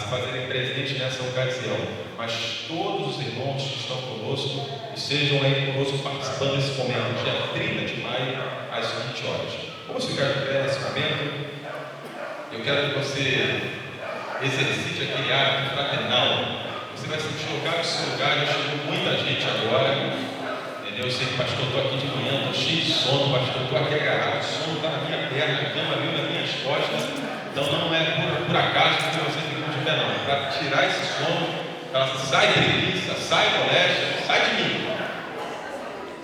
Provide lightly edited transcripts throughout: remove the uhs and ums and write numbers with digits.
fazerem presente nessa ocasião, mas todos os irmãos que estão conosco estejam aí conosco participando desse momento, dia 30 de maio, às 20 horas. Vamos ficar de pé nesse momento. Eu quero que você exercite aquele hábito fraternal. Você vai se deslocar do seu lugar. Já chegou muita gente agora, entendeu? Eu sei que, pastor, estou aqui de manhã, estou cheio de sono, pastor, estou aqui agarrado, o sono está na minha perna, a cama veio nas minhas costas. Então não é por acaso que você fica de pé, não. É para tirar esse sono, sai preguiça, sai moléstia, sai de mim.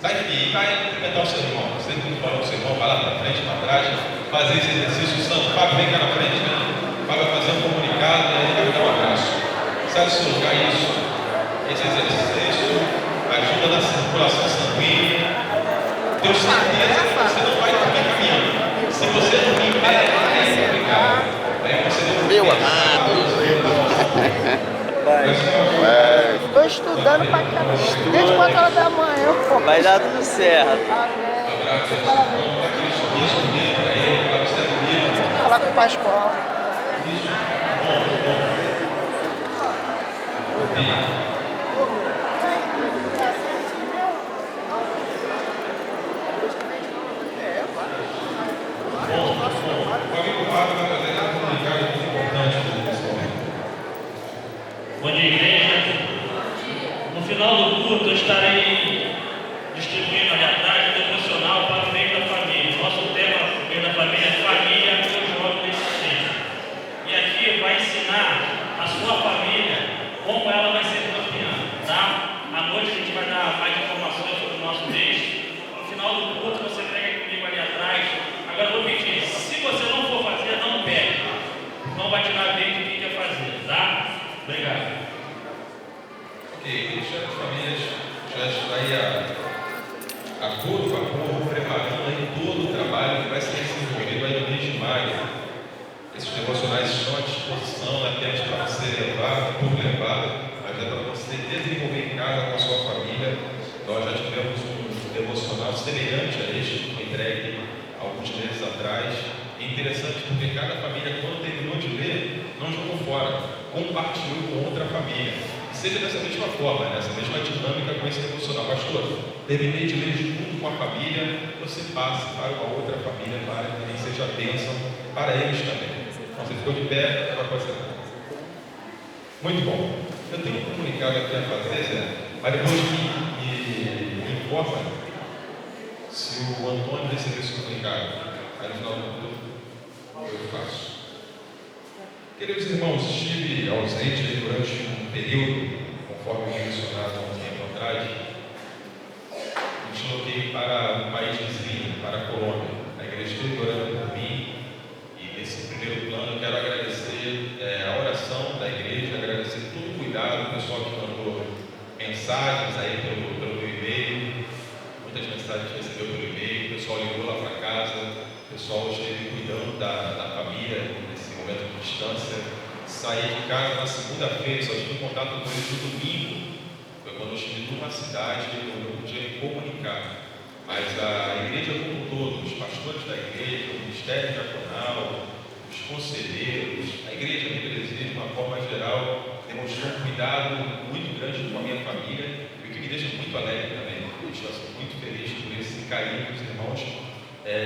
Sai de mim e vai cumprimentar o seu irmão. Você tem que falar com o seu irmão, vai lá para frente, para trás, fazer esse exercício. O Santo Fábio vem cá na frente, né? Vai fazer um comunicado e aí vai dar um abraço. Sai do seu lugar isso. Esse exercício ajuda na circulação sanguínea. Tenho certeza que você não vai dormir caminhando. Se você dormir em pé, é complicado. Aí você não Meu amado. Estou estudando pra caramba. Desde 4 horas da manhã, pô. Vai dar tudo certo. Vou falar com o Pascoal. Bom dia, igreja. No final do culto, eu estarei distribuindo ali atrás o devocional para o meio da família. Nosso tema no meio da família é família e jovem deficiente. E aqui vai ensinar a sua família como ela vai ser campeã, tá? À noite a gente vai dar mais informações sobre o nosso mês. No final do culto, você pega comigo ali atrás. Agora eu vou pedir, se você não for fazer, não pede. Não vai tirar vez de quem quer fazer, tá? Obrigado. Ok, deixa as famílias já está aí a todo vapor, preparando aí todo o trabalho que vai ser desenvolvido aí no mês de maio. Esses devocionais estão à disposição, não é apenas para você levar, por levar, mas é para você desenvolver em casa com a sua família. Nós já tivemos um devocional semelhante a este, que foi entregue alguns meses atrás. É interessante porque cada família, quando terminou de ler, não jogou fora, compartilhou com outra família. Seja dessa mesma forma, nessa mesma dinâmica com esse devocional. Pastor, terminei de ler junto com a família, você passe para uma outra família, para que também seja bênção para eles também. Então, você ficou de pé, vai fazer. Muito bom. Eu tenho um comunicado aqui a fazer, Zé, mas depois me informa se o Antônio receber esse comunicado. Aí no final do culto eu faço. Queridos irmãos, estive ausente durante um período, conforme foi mencionado há um tempo atrás. Me desloquei para um país vizinho, para a Colômbia. A igreja esteve orando por mim e nesse primeiro plano eu quero agradecer a oração da igreja, agradecer todo o cuidado do pessoal que mandou mensagens aí pelo meu e-mail, muitas mensagens que recebeu pelo e-mail, o pessoal ligou lá para casa, o pessoal esteve cuidando da família nesse momento de distância. Saí de casa na segunda-feira, só tive contato com eles no domingo. Foi quando eu estive numa cidade e eu não podia me comunicar. Mas a igreja como um todo, os pastores da igreja, o ministério diaconal, os conselheiros, a igreja me preside de uma forma geral, demonstrou um cuidado muito grande com a minha família, e o que me deixa muito alegre também. Eu estou muito feliz por esse carinho que os irmãos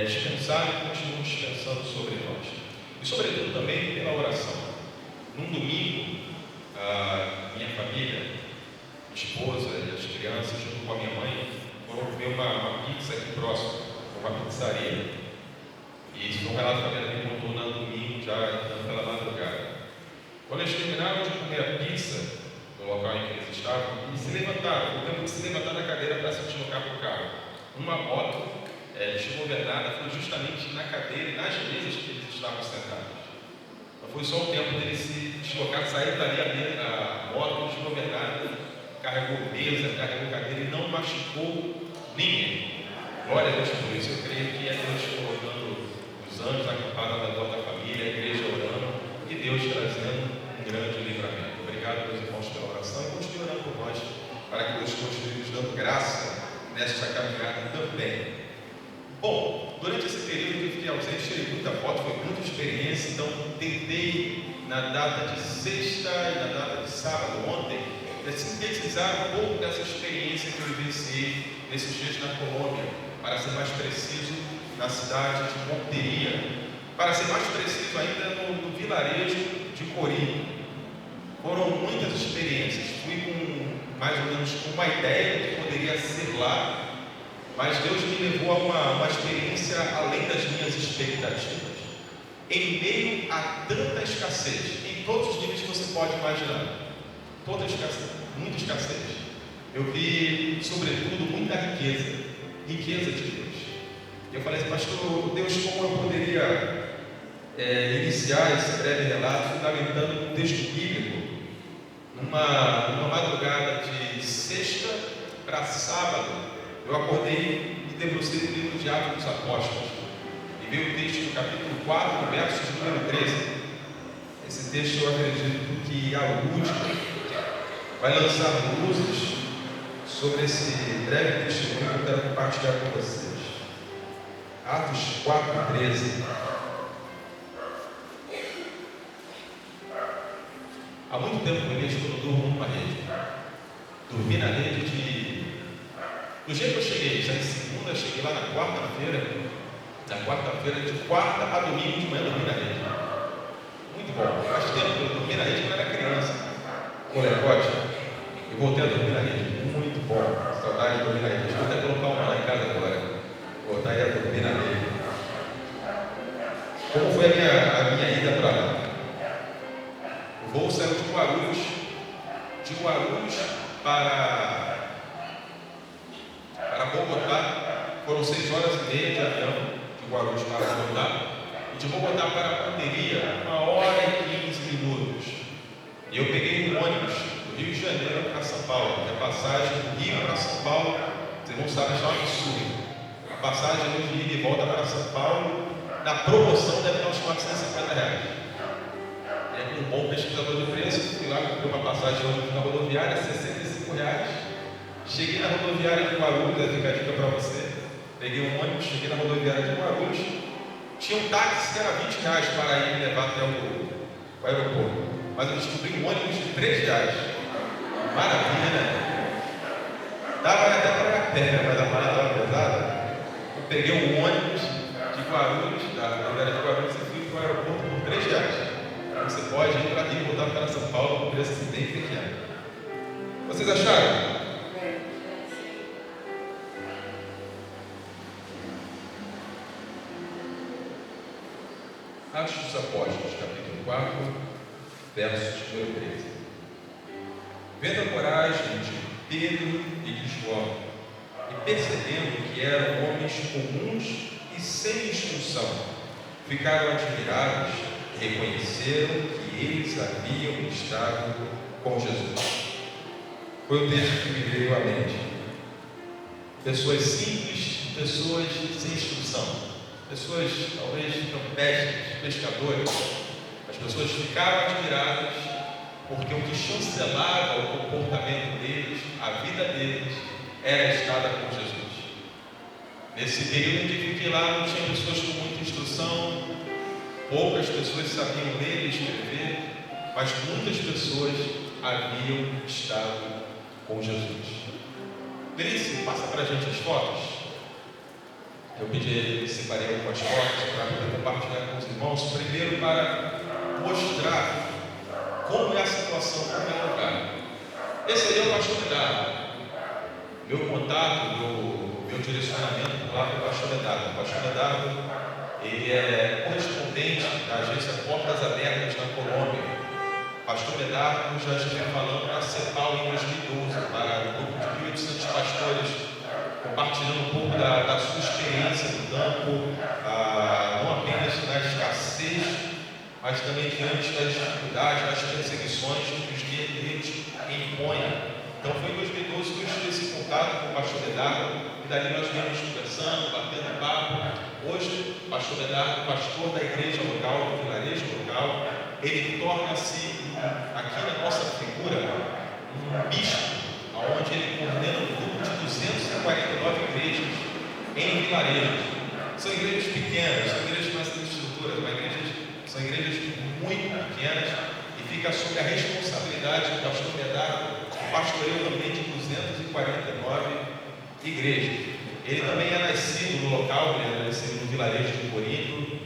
dispensaram e continuam dispensando sobre nós. E sobretudo também pela oração. Num domingo, a minha família, minha esposa e as crianças, junto com a minha mãe, foram comer uma pizza aqui próximo, uma pizzaria. E isso foi um relato que a minha mãe contou no domingo, já entrando pela madrugada. Quando eles terminaram de comer a pizza, no local em que eles estavam, eles se levantaram, o tempo de se levantar da cadeira para se deslocar para o carro. Uma moto desgovernada foi justamente na cadeira e nas mesas que eles estavam sentados. Não foi só o tempo deles se deslocar, sair dali a moto desgovernada, carregou mesa, carregou cadeira e não machucou ninguém. Glória a Deus por isso. Eu creio que é Deus colocando os anjos acampados ao redor da família, a igreja orando e Deus trazendo um grande livramento. Obrigado, meus irmãos, pela oração e continue orando por nós, para que Deus continue nos dando graça nesta caminhada também. Bom, durante esse período que eu fiquei ausente, tirei muita foto, foi muita experiência, então tentei na data de sexta e na data de sábado, ontem, sintetizar um pouco dessa experiência que eu vivenciei nesses dias na Colômbia, para ser mais preciso, na cidade de Monteria, para ser mais preciso ainda no vilarejo de Cori. Foram muitas experiências, fui com mais ou menos com uma ideia do que poderia ser lá, mas Deus me levou a uma experiência além das minhas expectativas, em meio a tanta escassez, em todos os níveis que você pode imaginar, toda escassez, muita escassez. Eu vi, sobretudo, muita riqueza de Deus. Eu falei assim, pastor Deus, como eu poderia iniciar esse breve relato fundamentando um texto bíblico numa madrugada de sexta para sábado. Eu acordei e debrucei no livro de Atos dos Apóstolos e veio o texto do capítulo 4, verso de número 13. Esse texto eu acredito que a última vai lançar luzes sobre esse breve testemunho que eu quero compartilhar com vocês. Atos 4, 13. Há muito tempo eu quando durmo numa rede. Dormi na rede do jeito que eu cheguei, já em segunda, cheguei lá na quarta-feira, de quarta a domingo de manhã dormi na rede. Muito bom. Faz tempo que eu dormi na rede quando eu era criança. Molecote, eu voltei a dormir na rede. Muito bom. Saudade de dormir na rede. Vou até colocar uma lá em casa agora. Voltar a dormir na rede. Como foi a minha ida para lá? O voo saiu de Guarulhos para Bogotá. Foram 6 horas e meia de avião de Guarulhos para Bogotá. E de Bogotá para Monteria, 1h15. E eu peguei um ônibus do Rio de Janeiro para São Paulo. A passagem do Rio para São Paulo, vocês vão saber, é um absurdo. A passagem de ida e volta para São Paulo, na promoção, deve dar uns R$450. Um bom pesquisador de preço, fui lá, comprei uma passagem na rodoviária, R$65. Cheguei na rodoviária de Guarulhos, fica a dica para você. Peguei um ônibus, cheguei na rodoviária de Guarulhos. Tinha um táxi que era R$20 para ir me levar até o aeroporto. Mas eu descobri um ônibus de R$3. Maravilha, né? Dava até para ir a pé, mas a malha estava pesada. Eu peguei um ônibus de Guarulhos, da rodoviária de Guarulhos, e fui para o aeroporto por R$3. Você pode ir para Rio e voltar para São Paulo com um preço bem pequeno. Vocês acharam? Atos dos Apóstolos, capítulo 4, versos de número 13. Vendo a coragem de Pedro e de João, e percebendo que eram homens comuns e sem instrução, ficaram admirados e reconheceram que eles haviam estado com Jesus. Foi o texto que me veio à mente. Pessoas simples, pessoas sem instrução, pessoas talvez campestres, pescadores. As pessoas ficaram admiradas porque o que chancelava o comportamento deles, a vida deles, era a estada com Jesus. Nesse período em que fiquei lá, não tinha pessoas com muita instrução, poucas pessoas sabiam ler e escrever, mas muitas pessoas haviam estado com Jesus. Denise, passa para a gente as fotos. Eu pedi, separei algumas fotos para poder compartilhar com os irmãos. Primeiro, para mostrar como é a situação, como é o lugar. Esse aí é o pastor Medardo. Meu contato, meu direcionamento lá para o pastor Medardo. O pastor Medardo, ele é correspondente da agência Portas Abertas na Colômbia. O pastor Medardo já estive falando na CEPAL em 2012, para o grupo de 1.800 pastores, compartilhando um pouco da sua experiência no campo, não apenas na escassez, mas também diante das dificuldades, das perseguições que os guerreiros impõem. Então foi em 2012 que eu tive esse contato com o pastor Medardo, e dali nós viemos conversando, batendo papo. Hoje, o pastor Medardo, pastor da igreja local, do vilarejo local, ele torna-se, aqui na nossa figura, um bispo, onde ele coordena um grupo de 249 igrejas em vilarejos. São igrejas pequenas, são igrejas mais estruturas, são igrejas muito pequenas e fica sob a responsabilidade do pastor Medardo, o pastoreio também de 249 igrejas. Ele também é nascido no local, ele é nascido no vilarejo de Corinto.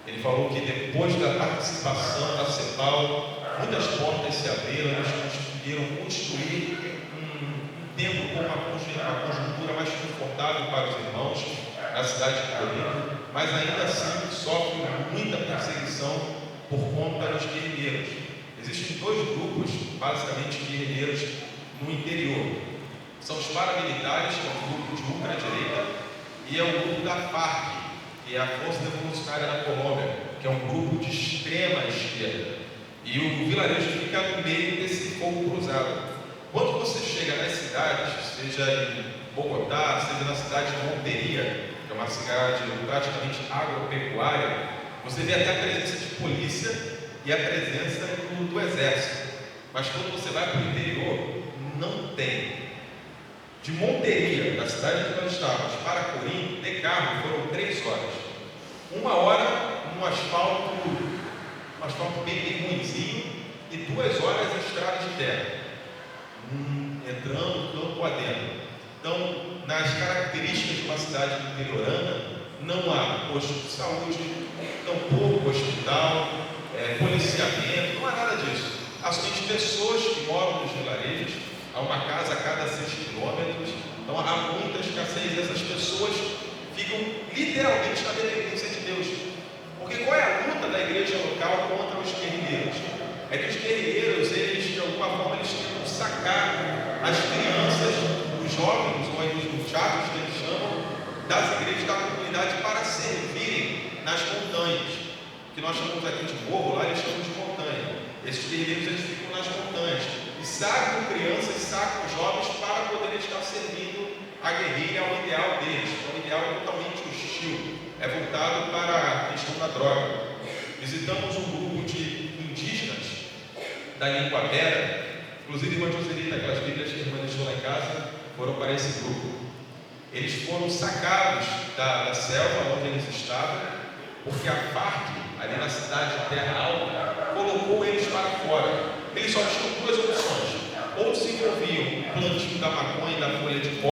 Ele falou que depois da participação da CEPAL, muitas portas se abriram, eles conseguiram construir um templo com uma conjuntura mais confortável para os irmãos na cidade de Corinto, mas ainda assim sofre muita perseguição por conta dos guerrilheiros. Existem dois grupos, basicamente guerrilheiros, no interior. São os paramilitares, que é um grupo de ultradireita, e é o grupo da FARC, que é a Força Revolucionária da Colômbia, que é um grupo de extrema esquerda. E o vilarejo fica no meio desse fogo cruzado. Quando você chega nas cidades, seja em Bogotá, seja na cidade de Monteria, que é uma cidade praticamente agropecuária, você vê até a presença de polícia e a presença do exército. Mas quando você vai para o interior, não tem. De Monteria, da cidade que nós estávamos, para Corinto, de carro, foram 3 horas. 1 hora num asfalto bem ruimzinho, e 2 horas em estrada de terra, entrando campo adentro. Então, nas características de uma cidade interiorana, não há posto de saúde, tampouco hospital, policiamento, não há nada disso. Há somente pessoas que moram nos vilarejos, há uma casa a cada 6 quilômetros, então há muita escassez, e essas pessoas ficam literalmente na dependência de Deus. Porque qual é a luta da igreja local contra os guerrilheiros? É que os guerrilheiros, eles de alguma forma, eles tentam sacar as crianças, os jovens, ou aí os muchachos que eles chamam, das igrejas da comunidade para servirem nas montanhas, que nós chamamos aqui de morro, lá eles chamam de montanha. Esses guerrilheiros, eles ficam nas montanhas e sacam crianças, sacam jovens para poderem estar servindo a guerrilha ao ideal deles. O ideal é totalmente hostil, é voltado para a questão da droga. Visitamos um grupo de indígenas da Linguabera, inclusive a irmã Joselita, aquelas bíblias que a irmã deixou lá em casa, foram para esse grupo. Eles foram sacados da selva onde eles estavam, porque a FARC, ali na cidade de Terra Alta, colocou eles para fora. Eles só tinham 2 opções: ou se envolviam no plantio da maconha e da folha de